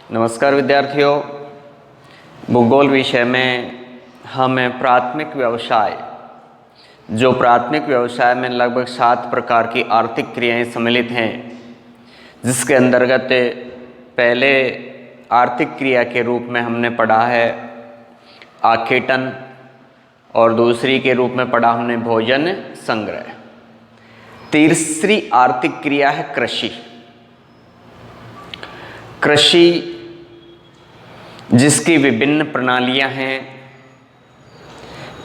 नमस्कार विद्यार्थियों, भूगोल विषय में हमें प्राथमिक व्यवसाय, जो प्राथमिक व्यवसाय में लगभग 7 प्रकार की आर्थिक क्रियाएं सम्मिलित हैं, जिसके अंतर्गत पहले आर्थिक क्रिया के रूप में हमने पढ़ा है आखेटन और दूसरी के रूप में पढ़ा हमने भोजन संग्रह। तीसरी आर्थिक क्रिया है कृषि। कृषि जिसकी विभिन्न प्रणालियां हैं।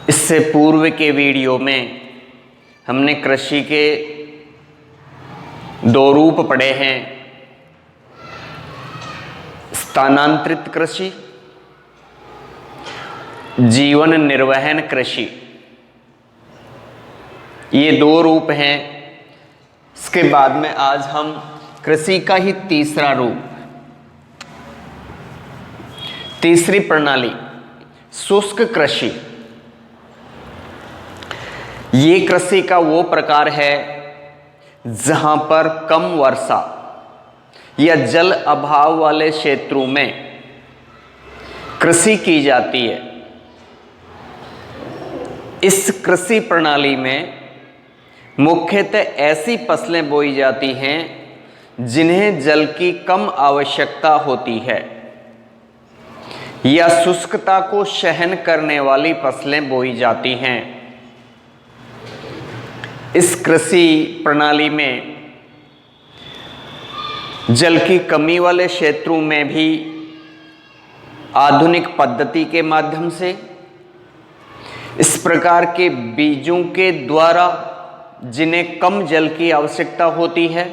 इससे पूर्व के वीडियो में हमने कृषि के 2 रूप पढ़े हैं, स्थानांतरित कृषि, जीवन निर्वहन कृषि। ये 2 रूप हैं। इसके बाद में आज हम कृषि का ही तीसरा रूप, तीसरी प्रणाली शुष्क कृषि। ये कृषि का वो प्रकार है जहां पर कम वर्षा या जल अभाव वाले क्षेत्रों में कृषि की जाती है। इस कृषि प्रणाली में मुख्यतः ऐसी फसलें बोई जाती हैं जिन्हें जल की कम आवश्यकता होती है या शुष्कता को सहन करने वाली फसलें बोई जाती हैं। इस कृषि प्रणाली में जल की कमी वाले क्षेत्रों में भी आधुनिक पद्धति के माध्यम से इस प्रकार के बीजों के द्वारा जिन्हें कम जल की आवश्यकता होती है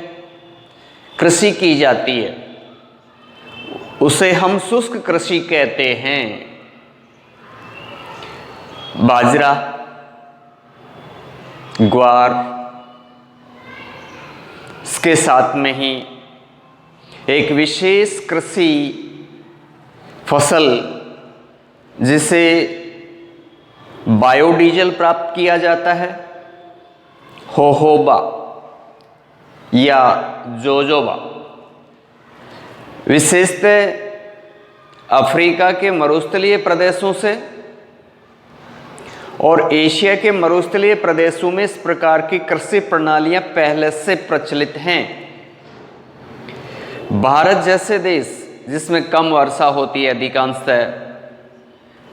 कृषि की जाती है। उसे हम शुष्क कृषि कहते हैं। बाजरा, ग्वार, इसके साथ में ही एक विशेष कृषि फसल जिसे बायोडीजल प्राप्त किया जाता है, होहोबा या जोजोबा। विशेषतः अफ्रीका के मरुस्थलीय प्रदेशों से और एशिया के मरुस्थलीय प्रदेशों में इस प्रकार की कृषि प्रणालियां पहले से प्रचलित हैं। भारत जैसे देश जिसमें कम वर्षा होती है, अधिकांशतः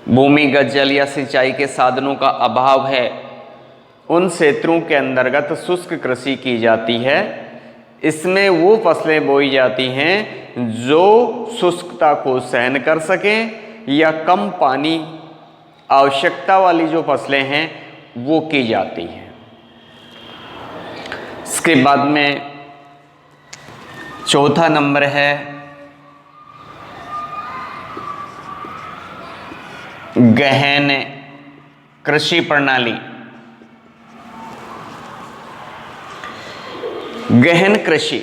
भूमिगत जल या सिंचाई के साधनों का अभाव है, उन क्षेत्रों के अंतर्गत शुष्क कृषि की जाती है। इसमें वो फसलें बोई जाती हैं जो शुष्कता को सहन कर सकें या कम पानी आवश्यकता वाली जो फसलें हैं वो की जाती हैं। इसके बाद में चौथा नंबर है गहन कृषि प्रणाली। गहन कृषि,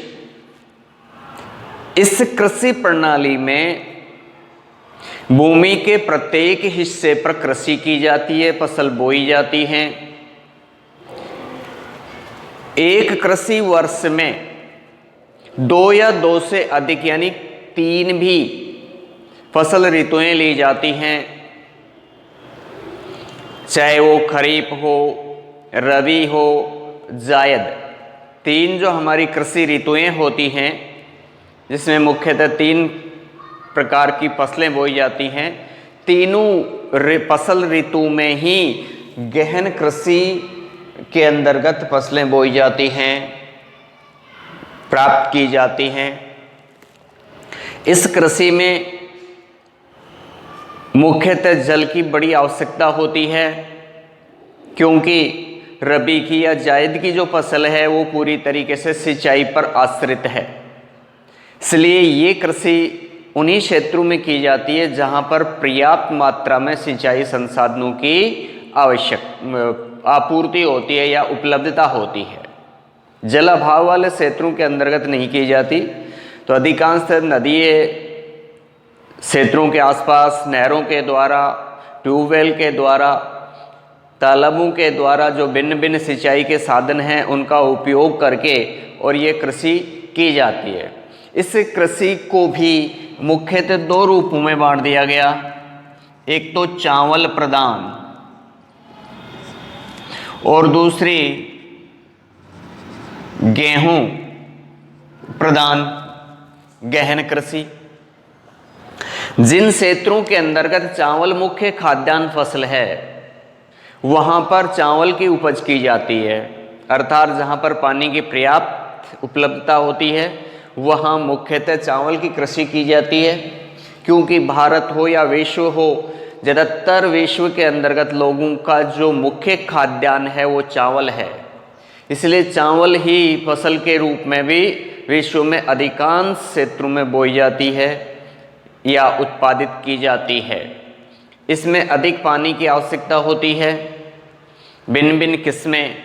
इस कृषि प्रणाली में भूमि के प्रत्येक हिस्से पर कृषि की जाती है, फसल बोई जाती हैं। एक कृषि वर्ष में 2 या 2 से अधिक यानी 3 भी फसल ऋतुएं ली जाती हैं, चाहे वो खरीफ हो, रबी हो, जायद। 3 जो हमारी कृषि ऋतुएं होती हैं जिसमें मुख्यतः 3 प्रकार की फसलें बोई जाती हैं, तीनों फसल ऋतु में ही गहन कृषि के अंतर्गत फसलें बोई जाती हैं, प्राप्त की जाती हैं। इस कृषि में मुख्यतः जल की बड़ी आवश्यकता होती है, क्योंकि रबी की या जायद की जो फसल है वो पूरी तरीके से सिंचाई पर आश्रित है। इसलिए ये कृषि उन्हीं क्षेत्रों में की जाती है जहां पर पर्याप्त मात्रा में सिंचाई संसाधनों की आपूर्ति होती है या उपलब्धता होती है। जल अभाव वाले क्षेत्रों के अंतर्गत नहीं की जाती। तो अधिकांश नदीय क्षेत्रों के आसपास नहरों के द्वारा, ट्यूबवेल के द्वारा, तालाबों के द्वारा जो भिन्न भिन्न सिंचाई के साधन हैं उनका उपयोग करके और ये कृषि की जाती है। इस कृषि को भी मुख्यतः दो रूपों में बांट दिया गया। एक तो चावल प्रदान और दूसरी गेहूं प्रदान गहन कृषि। जिन क्षेत्रों के अंतर्गत चावल मुख्य खाद्यान्न फसल है वहां पर चावल की उपज की जाती है, अर्थात जहां पर पानी की पर्याप्त उपलब्धता होती है वहां मुख्यतः चावल की कृषि की जाती है। क्योंकि भारत हो या विश्व हो, ज़्यादातर विश्व के अंतर्गत लोगों का जो मुख्य खाद्यान्न है वो चावल है, इसलिए चावल ही फसल के रूप में भी विश्व में अधिकांश क्षेत्रों में बोई जाती है या उत्पादित की जाती है। इसमें अधिक पानी की आवश्यकता होती है, भिन्न भिन्न किस्में,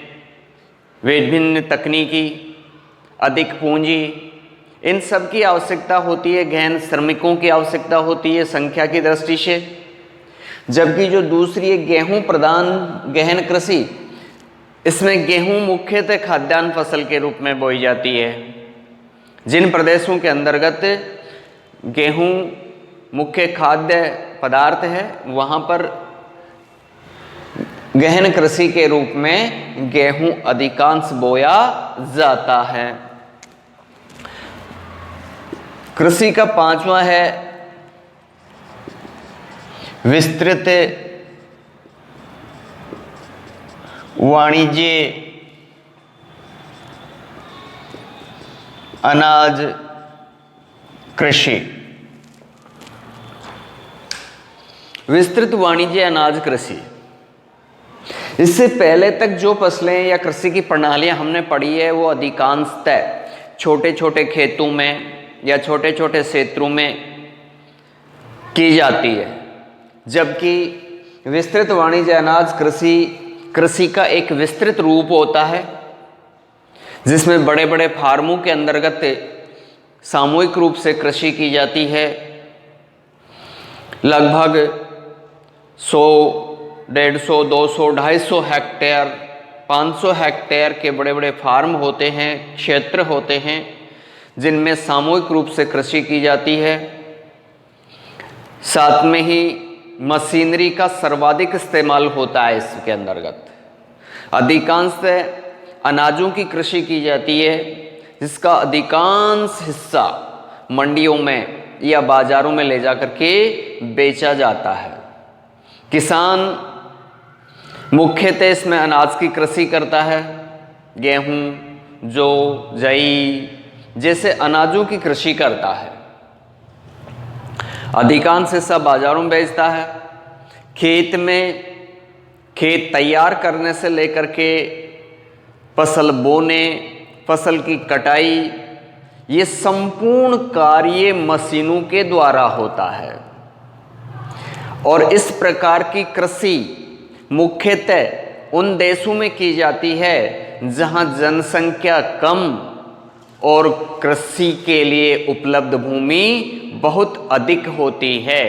विभिन्न तकनीकी, अधिक पूंजी, इन सब की आवश्यकता होती है, गहन श्रमिकों की आवश्यकता होती है संख्या की दृष्टि से। जबकि जो दूसरी है गेहूं प्रधान गहन कृषि, इसमें गेहूं मुख्यतः खाद्यान्न फसल के रूप में बोई जाती है। जिन प्रदेशों के अंतर्गत गेहूं मुख्य खाद्य पदार्थ है वहां पर गहन कृषि के रूप में गेहूं अधिकांश बोया जाता है। कृषि का पांचवा है विस्तृत वाणिज्य अनाज कृषि। विस्तृत वाणिज्य अनाज कृषि, इससे पहले तक जो फसलें या कृषि की प्रणालियां हमने पढ़ी है वो अधिकांशतः छोटे छोटे खेतों में या छोटे छोटे क्षेत्रों में की जाती है। जबकि विस्तृत वाणिज्य अनाज कृषि का एक विस्तृत रूप होता है जिसमें बड़े बड़े फार्मों के अंतर्गत सामूहिक रूप से कृषि की जाती है। लगभग 100, 150, 200, 250 हेक्टेयर, 500 हेक्टेयर के बड़े बड़े फार्म होते हैं, क्षेत्र होते हैं जिनमें सामूहिक रूप से कृषि की जाती है। साथ में ही मशीनरी का सर्वाधिक इस्तेमाल होता है। इसके अंतर्गत अधिकांशतः अनाजों की कृषि की जाती है जिसका अधिकांश हिस्सा मंडियों में या बाजारों में ले जाकर के बेचा जाता है। किसान मुख्यतः इसमें अनाज की कृषि करता है, गेहूं, जौ, जई जैसे अनाजों की कृषि करता है। अधिकांश हिस्सा बाजारों में बेचता है। खेत तैयार करने से लेकर के फसल बोने, फसल की कटाई, ये संपूर्ण कार्य मशीनों के द्वारा होता है। और इस प्रकार की कृषि मुख्यतः उन देशों में की जाती है जहां जनसंख्या कम और कृषि के लिए उपलब्ध भूमि बहुत अधिक होती है।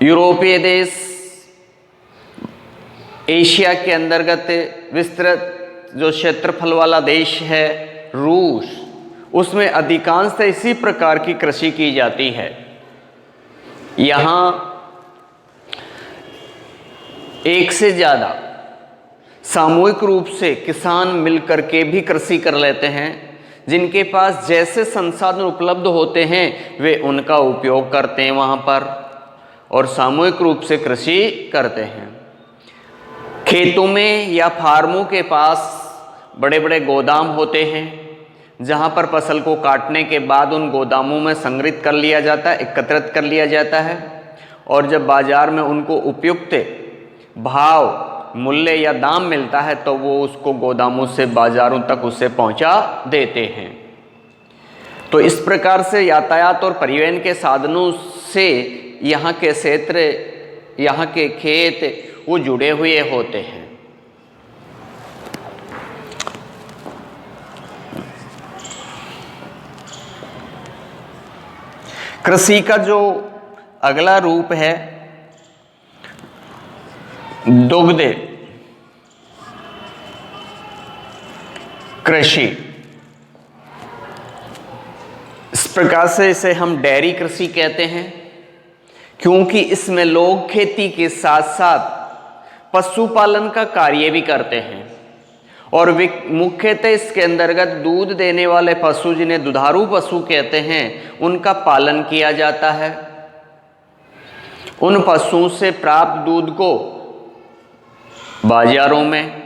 यूरोपीय देश, एशिया के अंतर्गत विस्तृत जो क्षेत्रफल वाला देश है रूस, उसमें अधिकांश इसी प्रकार की कृषि की जाती है। यहाँ एक से ज़्यादा सामूहिक रूप से किसान मिलकर के भी कृषि कर लेते हैं। जिनके पास जैसे संसाधन उपलब्ध होते हैं वे उनका उपयोग करते हैं वहाँ पर और सामूहिक रूप से कृषि करते हैं। खेतों में या फार्मों के पास बड़े बड़े गोदाम होते हैं जहाँ पर फसल को काटने के बाद उन गोदामों में संग्रहित कर लिया जाता है, एकत्रित कर लिया जाता है और जब बाजार में उनको उपयुक्त भाव, मूल्य या दाम मिलता है तो वो उसको गोदामों से बाजारों तक उसे पहुंचा देते हैं। तो इस प्रकार से यातायात और परिवहन के साधनों से यहाँ के क्षेत्र, यहाँ के खेत वो जुड़े हुए होते हैं। कृषि का जो अगला रूप है दुग्ध कृषि। इस प्रकार से इसे हम डेयरी कृषि कहते हैं, क्योंकि इसमें लोग खेती के साथ साथ पशुपालन का कार्य भी करते हैं और मुख्यतः इसके अंतर्गत दूध देने वाले पशु, जिन्हें दुधारू पशु कहते हैं, उनका पालन किया जाता है। उन पशुओं से प्राप्त दूध को बाजारों में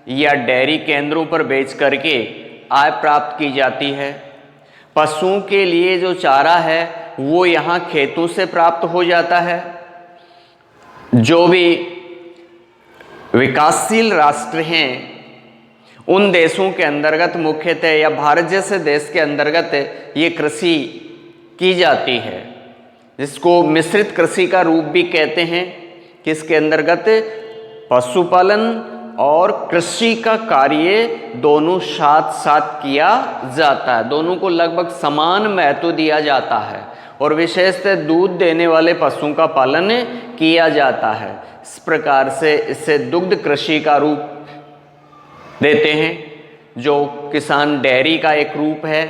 या डेयरी केंद्रों पर बेच करके आय प्राप्त की जाती है। पशुओं के लिए जो चारा है वो यहाँ खेतों से प्राप्त हो जाता है। जो भी विकासशील राष्ट्र हैं उन देशों के अंतर्गत मुख्यतः, या भारत जैसे देश के अंतर्गत ये कृषि की जाती है, जिसको मिश्रित कृषि का रूप भी कहते हैं, कि इसके अंतर्गत पशुपालन और कृषि का कार्य दोनों साथ साथ किया जाता है। दोनों को लगभग समान महत्व दिया जाता है और विशेषतः दूध देने वाले पशुओं का पालन किया जाता है। इस प्रकार से इसे दुग्ध कृषि का रूप देते हैं, जो किसान डेयरी का एक रूप है।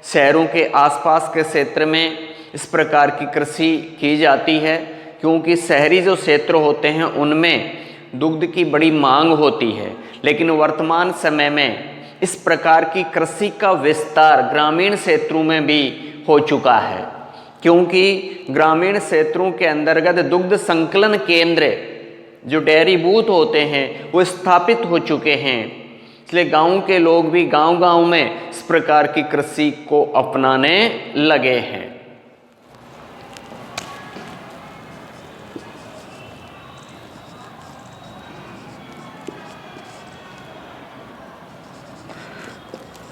शहरों के आसपास के क्षेत्र में इस प्रकार की कृषि की जाती है, क्योंकि शहरी जो क्षेत्र होते हैं उनमें दुग्ध की बड़ी मांग होती है। लेकिन वर्तमान समय में इस प्रकार की कृषि का विस्तार ग्रामीण क्षेत्रों में भी हो चुका है, क्योंकि ग्रामीण क्षेत्रों के अंतर्गत दुग्ध संकलन केंद्र, जो डेयरी बूथ होते हैं, वो स्थापित हो चुके हैं। इसलिए गांव के लोग भी गांव-गांव में इस प्रकार की कृषि को अपनाने लगे हैं।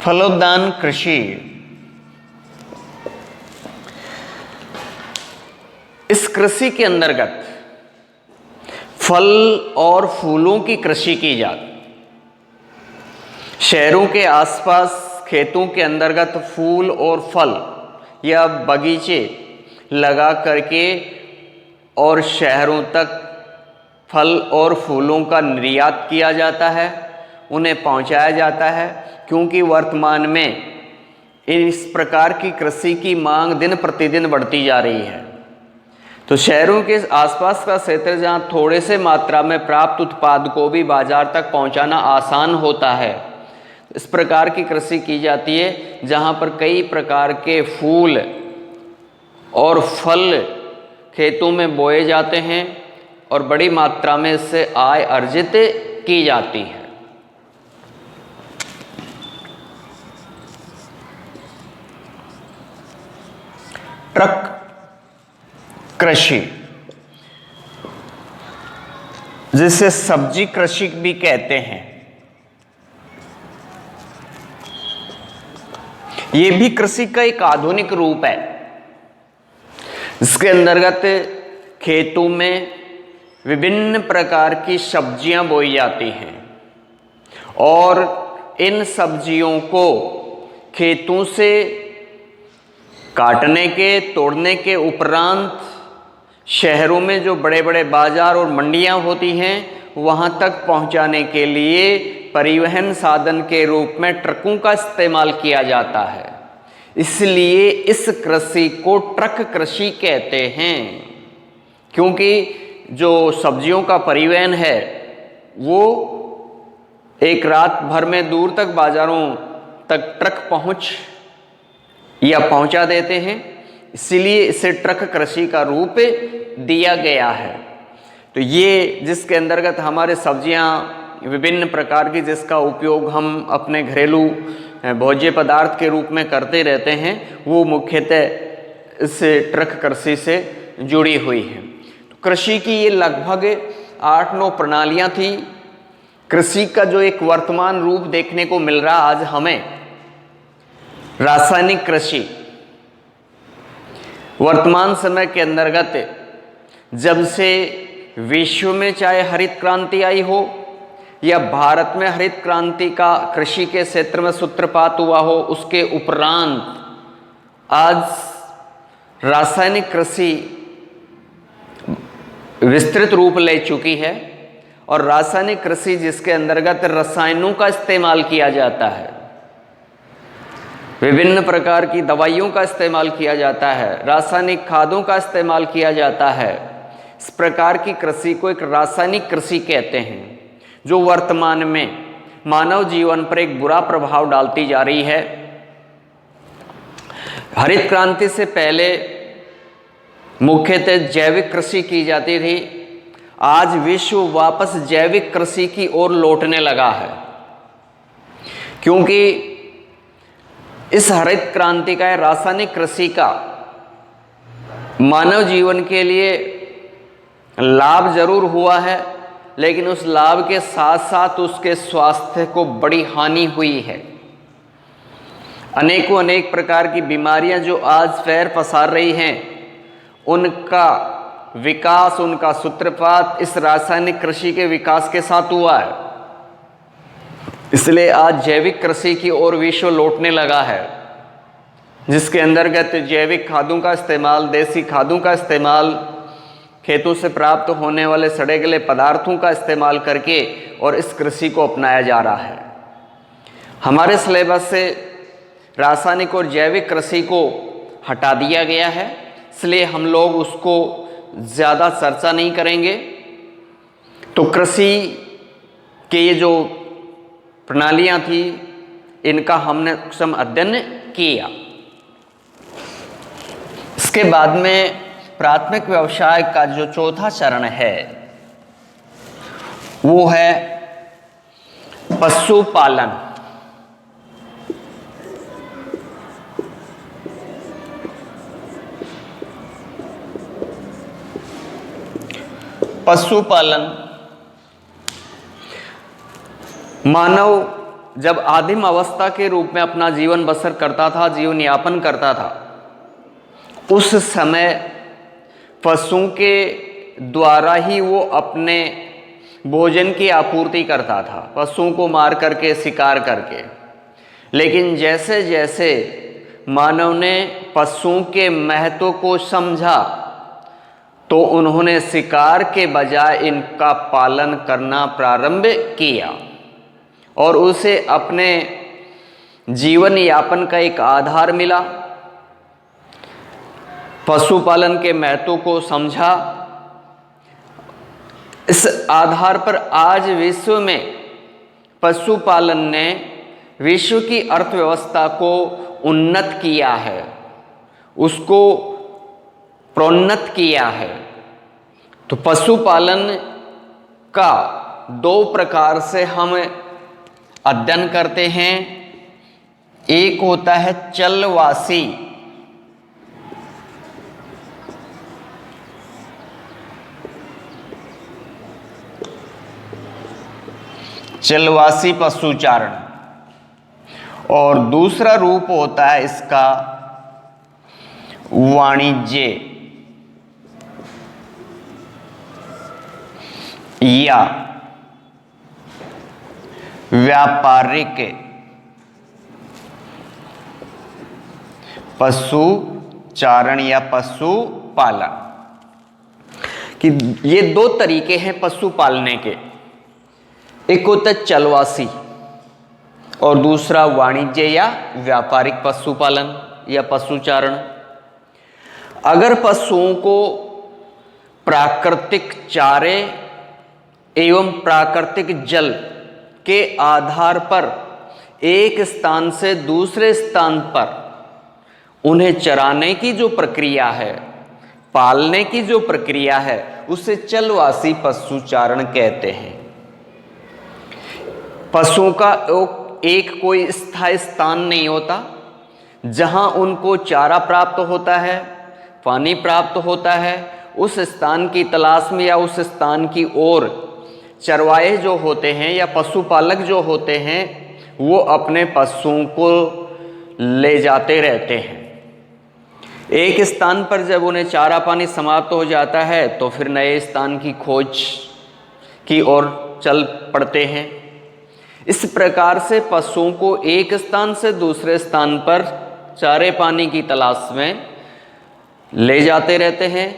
फलोद्यान कृषि, इस कृषि के अंतर्गत फल और फूलों की कृषि की जाती। शहरों के आसपास खेतों के अंतर्गत फूल और फल या बगीचे लगा करके और शहरों तक फल और फूलों का निर्यात किया जाता है, उन्हें पहुंचाया जाता है, क्योंकि वर्तमान में इस प्रकार की कृषि की मांग दिन प्रतिदिन बढ़ती जा रही है। तो शहरों के आसपास का क्षेत्र जहां थोड़े से मात्रा में प्राप्त उत्पाद को भी बाजार तक पहुंचाना आसान होता है, इस प्रकार की कृषि की जाती है, जहां पर कई प्रकार के फूल और फल खेतों में बोए जाते हैं और बड़ी मात्रा में इससे आय अर्जित की जाती है। ट्रक कृषि, जिसे सब्जी कृषि भी कहते हैं, ये भी कृषि का एक आधुनिक रूप है। इसके अंतर्गत खेतों में विभिन्न प्रकार की सब्जियां बोई जाती हैं और इन सब्जियों को खेतों से काटने के, तोड़ने के उपरांत शहरों में जो बड़े बड़े बाजार और मंडियां होती हैं वहां तक पहुंचाने के लिए परिवहन साधन के रूप में ट्रकों का इस्तेमाल किया जाता है। इसलिए इस कृषि को ट्रक कृषि कहते हैं, क्योंकि जो सब्जियों का परिवहन है वो एक रात भर में दूर तक बाजारों तक ट्रक पहुंचा देते हैं, इसीलिए इसे ट्रक कृषि का रूप दिया गया है। तो ये जिसके अंतर्गत हमारे सब्जियां विभिन्न प्रकार की, जिसका उपयोग हम अपने घरेलू भोज्य पदार्थ के रूप में करते रहते हैं, वो मुख्यतः इस ट्रक कृषि से जुड़ी हुई है। तो कृषि की ये लगभग 8-9 प्रणालियां थी। कृषि का जो एक वर्तमान रूप देखने को मिल रहा आज हमें, रासायनिक कृषि, वर्तमान समय के अंतर्गत जब से विश्व में चाहे हरित क्रांति आई हो या भारत में हरित क्रांति का कृषि के क्षेत्र में सूत्रपात हुआ हो, उसके उपरांत आज रासायनिक कृषि विस्तृत रूप ले चुकी है। और रासायनिक कृषि जिसके अंतर्गत रसायनों का इस्तेमाल किया जाता है, विभिन्न प्रकार की दवाइयों का इस्तेमाल किया जाता है, रासायनिक खादों का इस्तेमाल किया जाता है। इस प्रकार की कृषि को एक रासायनिक कृषि कहते हैं, जो वर्तमान में मानव जीवन पर एक बुरा प्रभाव डालती जा रही है। हरित क्रांति से पहले मुख्यतः जैविक कृषि की जाती थी। आज विश्व वापस जैविक कृषि की ओर लौटने लगा है, क्योंकि इस हरित क्रांति का, रासायनिक कृषि का मानव जीवन के लिए लाभ जरूर हुआ है, लेकिन उस लाभ के साथ साथ उसके स्वास्थ्य को बड़ी हानि हुई है। अनेक प्रकार की बीमारियां जो आज पैर पसार रही हैं, उनका विकास, उनका सूत्रपात इस रासायनिक कृषि के विकास के साथ हुआ है। इसलिए आज जैविक कृषि की ओर विश्व लौटने लगा है, जिसके अंतर्गत जैविक खादों का इस्तेमाल, देसी खादों का इस्तेमाल, खेतों से प्राप्त होने वाले सड़े गले पदार्थों का इस्तेमाल करके और इस कृषि को अपनाया जा रहा है। हमारे सिलेबस से रासायनिक और जैविक कृषि को हटा दिया गया है, इसलिए हम लोग उसको ज़्यादा चर्चा नहीं करेंगे। तो कृषि के ये जो प्रणालियाँ थी, इनका हमने सम अध्ययन किया। इसके बाद में प्राथमिक व्यवसाय का जो चौथा चरण है, वो है पशुपालन। पशुपालन मानव जब आदिम अवस्था के रूप में अपना जीवन बसर करता था, जीवन यापन करता था, उस समय पशुओं के द्वारा ही वो अपने भोजन की आपूर्ति करता था, पशुओं को मार करके, शिकार करके। लेकिन जैसे जैसे मानव ने पशुओं के महत्व को समझा, तो उन्होंने शिकार के बजाय इनका पालन करना प्रारंभ किया और उसे अपने जीवन यापन का एक आधार मिला। पशुपालन के महत्व को समझा। इस आधार पर आज विश्व में पशुपालन ने विश्व की अर्थव्यवस्था को उन्नत किया है, उसको प्रोन्नत किया है। तो पशुपालन का दो प्रकार से हम अध्ययन करते हैं। एक होता है चलवासी, चलवासी पशुचारण, और दूसरा रूप होता है इसका वाणिज्य या व्यापारिक पशुचारण या पशुपालन। कि ये दो तरीके हैं पशु पालने के। एक होता है चलवासी और दूसरा वाणिज्य या व्यापारिक पशुपालन या पशुचारण। अगर पशुओं को प्राकृतिक चारे एवं प्राकृतिक जल के आधार पर एक स्थान से दूसरे स्थान पर उन्हें चराने की जो प्रक्रिया है, पालने की जो प्रक्रिया है, उसे चलवासी पशुचारण कहते हैं। पशुओं का एक कोई स्थायी स्थान नहीं होता जहां उनको चारा प्राप्त होता है, पानी प्राप्त होता है। उस स्थान की तलाश में या उस स्थान की ओर चरवाहे जो होते हैं या पशुपालक जो होते हैं, वो अपने पशुओं को ले जाते रहते हैं। एक स्थान पर जब उन्हें चारा पानी समाप्त हो जाता है, तो फिर नए स्थान की खोज की ओर चल पड़ते हैं। इस प्रकार से पशुओं को एक स्थान से दूसरे स्थान पर चारे पानी की तलाश में ले जाते रहते हैं।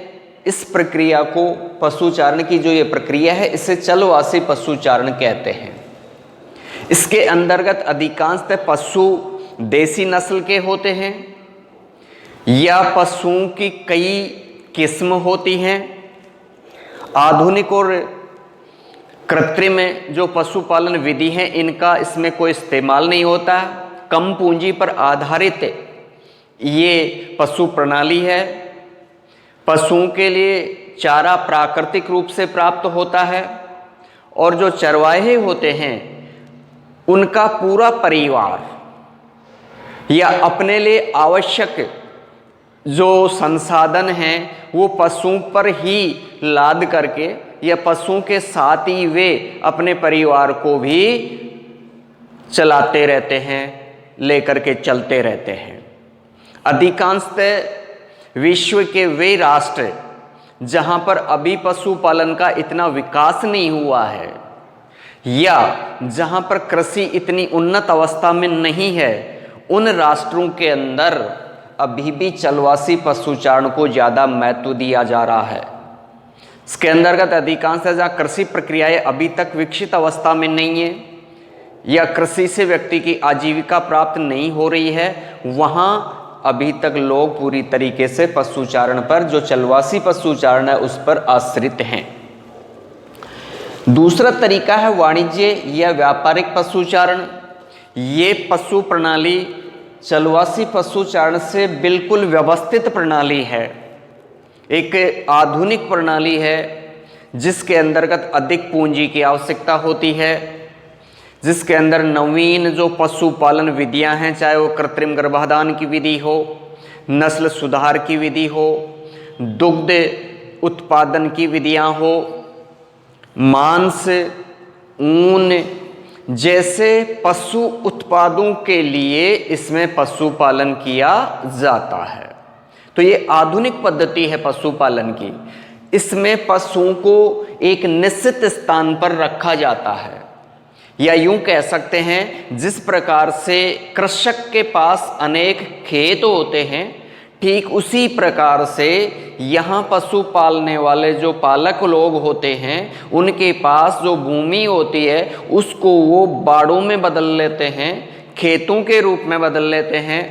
इस प्रक्रिया को पशुचारण की जो ये प्रक्रिया है, इसे चलवासी पशुचारण कहते हैं। इसके अंतर्गत अधिकांशतः पशु देसी नस्ल के होते हैं या पशुओं की कई किस्म होती हैं। आधुनिक और कृत्रिम जो पशुपालन विधि है इनका इसमें कोई इस्तेमाल नहीं होता। कम पूंजी पर आधारित ये पशु प्रणाली है। पशुओं के लिए चारा प्राकृतिक रूप से प्राप्त होता है और जो चरवाहे होते हैं उनका पूरा परिवार या अपने लिए आवश्यक जो संसाधन हैं वो पशुओं पर ही लाद करके या पशुओं के साथ ही वे अपने परिवार को भी चलाते रहते हैं, लेकर के चलते रहते हैं। अधिकांशतः विश्व के वे राष्ट्र जहां पर अभी पशुपालन का इतना विकास नहीं हुआ है या जहां पर कृषि इतनी उन्नत अवस्था में नहीं है, उन राष्ट्रों के अंदर अभी भी चलवासी पशुचारण को ज़्यादा महत्व दिया जा रहा है। इसके अंतर्गत अधिकांश जहाँ कृषि प्रक्रियाएं अभी तक विकसित अवस्था में नहीं है या कृषि से व्यक्ति की आजीविका प्राप्त नहीं हो रही है, वहाँ अभी तक लोग पूरी तरीके से पशुचारण पर, जो चलवासी पशुचारण है उस पर आश्रित हैं। दूसरा तरीका है वाणिज्य या व्यापारिक पशुचारण। ये पशु प्रणाली चलवासी पशुचारण से बिल्कुल व्यवस्थित प्रणाली है, एक आधुनिक प्रणाली है जिसके अंतर्गत अधिक पूंजी की आवश्यकता होती है, जिसके अंदर नवीन जो पशुपालन विधियां हैं, चाहे वो कृत्रिम गर्भाधान की विधि हो, नस्ल सुधार की विधि हो, दुग्ध उत्पादन की विधियां हो, मांस, ऊन जैसे पशु उत्पादों के लिए इसमें पशुपालन किया जाता है। तो ये आधुनिक पद्धति है पशुपालन की। इसमें पशुओं को एक निश्चित स्थान पर रखा जाता है, या यूं कह सकते हैं जिस प्रकार से कृषक के पास अनेक खेत होते हैं, ठीक उसी प्रकार से यहाँ पशु पालने वाले जो पालक लोग होते हैं उनके पास जो भूमि होती है उसको वो बाड़ों में बदल लेते हैं, खेतों के रूप में बदल लेते हैं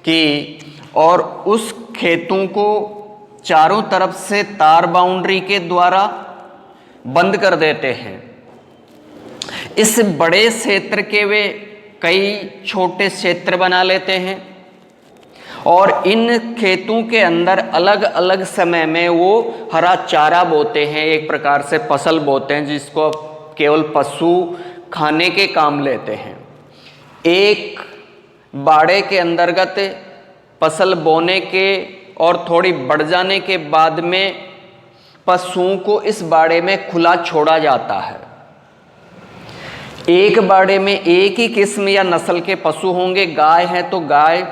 कि, और उस खेतों को चारों तरफ से तार बाउंड्री के द्वारा बंद कर देते हैं। इस बड़े क्षेत्र के वे कई छोटे क्षेत्र बना लेते हैं और इन खेतों के अंदर अलग अलग समय में वो हरा चारा बोते हैं, एक प्रकार से फसल बोते हैं जिसको केवल पशु खाने के काम लेते हैं। एक बाड़े के अंतर्गत फसल बोने के और थोड़ी बढ़ जाने के बाद में पशुओं को इस बाड़े में खुला छोड़ा जाता है। एक बाड़े में एक ही किस्म या नस्ल के पशु होंगे, गाय है तो गाय,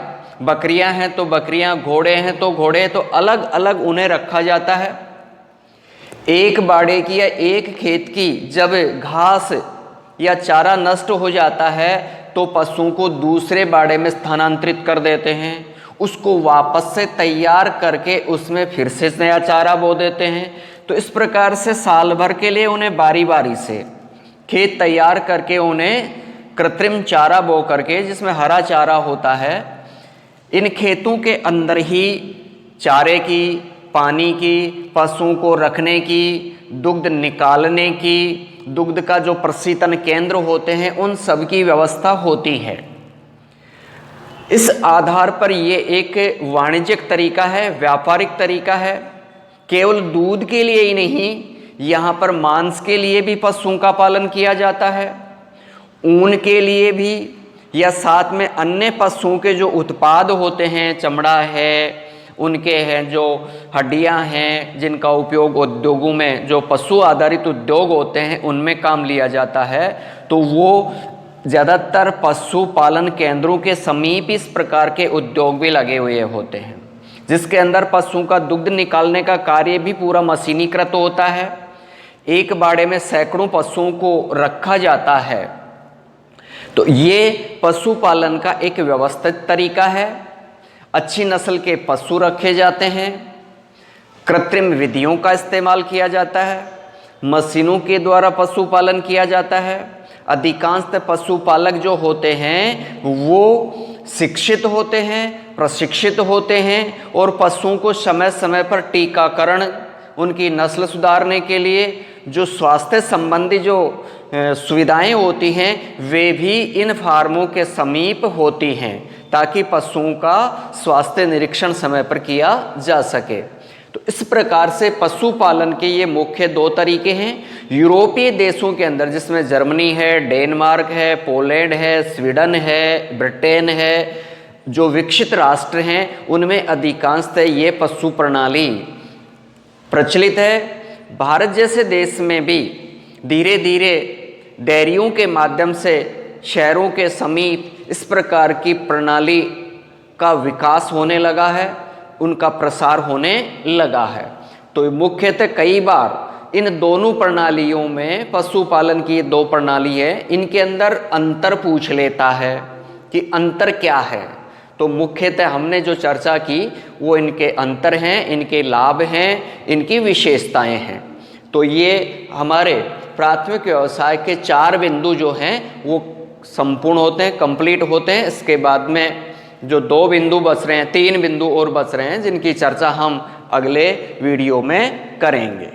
बकरियां हैं तो बकरियां, घोड़े हैं तो घोड़े, तो अलग अलग उन्हें रखा जाता है। एक बाड़े की या एक खेत की जब घास या चारा नष्ट हो जाता है तो पशुओं को दूसरे बाड़े में स्थानांतरित कर देते हैं, उसको वापस से तैयार करके उसमें फिर से नया चारा बो देते हैं। तो इस प्रकार से साल भर के लिए उन्हें बारी बारी से खेत तैयार करके उन्हें कृत्रिम चारा बो करके, जिसमें हरा चारा होता है, इन खेतों के अंदर ही चारे की, पानी की, पशुओं को रखने की, दुग्ध निकालने की, दुग्ध का जो प्रशीतन केंद्र होते हैं उन सब की व्यवस्था होती है। इस आधार पर ये एक वाणिज्यिक तरीका है, व्यापारिक तरीका है। केवल दूध के लिए ही नहीं, यहाँ पर मांस के लिए भी पशुओं का पालन किया जाता है, ऊन के लिए भी, या साथ में अन्य पशुओं के जो उत्पाद होते हैं, चमड़ा है, उनके हैं जो हड्डियां हैं जिनका उपयोग उद्योगों में, जो पशु आधारित उद्योग होते हैं उनमें काम लिया जाता है, तो वो ज़्यादातर पशुपालन केंद्रों के समीप इस प्रकार के उद्योग भी लगे हुए होते हैं, जिसके अंदर पशुओं का दुग्ध निकालने का कार्य भी पूरा मशीनीकृत होता है। एक बाड़े में सैकड़ों पशुओं को रखा जाता है। तो ये पशुपालन का एक व्यवस्थित तरीका है। अच्छी नस्ल के पशु रखे जाते हैं, कृत्रिम विधियों का इस्तेमाल किया जाता है, मशीनों के द्वारा पशुपालन किया जाता है। अधिकांश पशुपालक जो होते हैं वो शिक्षित होते हैं, प्रशिक्षित होते हैं और पशुओं को समय समय पर टीकाकरण, उनकी नस्ल सुधारने के लिए जो स्वास्थ्य संबंधी जो सुविधाएं होती हैं वे भी इन फार्मों के समीप होती हैं, ताकि पशुओं का स्वास्थ्य निरीक्षण समय पर किया जा सके। तो इस प्रकार से पशुपालन के ये मुख्य 2 तरीके हैं। यूरोपीय देशों के अंदर, जिसमें जर्मनी है, डेनमार्क है, पोलैंड है, स्वीडन है, ब्रिटेन है, जो विकसित राष्ट्र हैं उनमें अधिकांशतः ये पशु प्रणाली प्रचलित है। भारत जैसे देश में भी धीरे धीरे डेयरियों के माध्यम से शहरों के समीप इस प्रकार की प्रणाली का विकास होने लगा है, उनका प्रसार होने लगा है। तो मुख्यतः कई बार इन दोनों प्रणालियों में, पशुपालन की 2 प्रणाली है, इनके अंदर अंतर पूछ लेता है कि अंतर क्या है। तो मुख्यतः हमने जो चर्चा की वो इनके अंतर हैं, इनके लाभ हैं, इनकी विशेषताएं हैं। तो ये हमारे प्राथमिक व्यवसाय के 4 बिंदु जो हैं वो संपूर्ण होते हैं, कंप्लीट होते हैं। इसके बाद में जो 2 बिंदु बच रहे हैं, 3 बिंदु और बच रहे हैं, जिनकी चर्चा हम अगले वीडियो में करेंगे।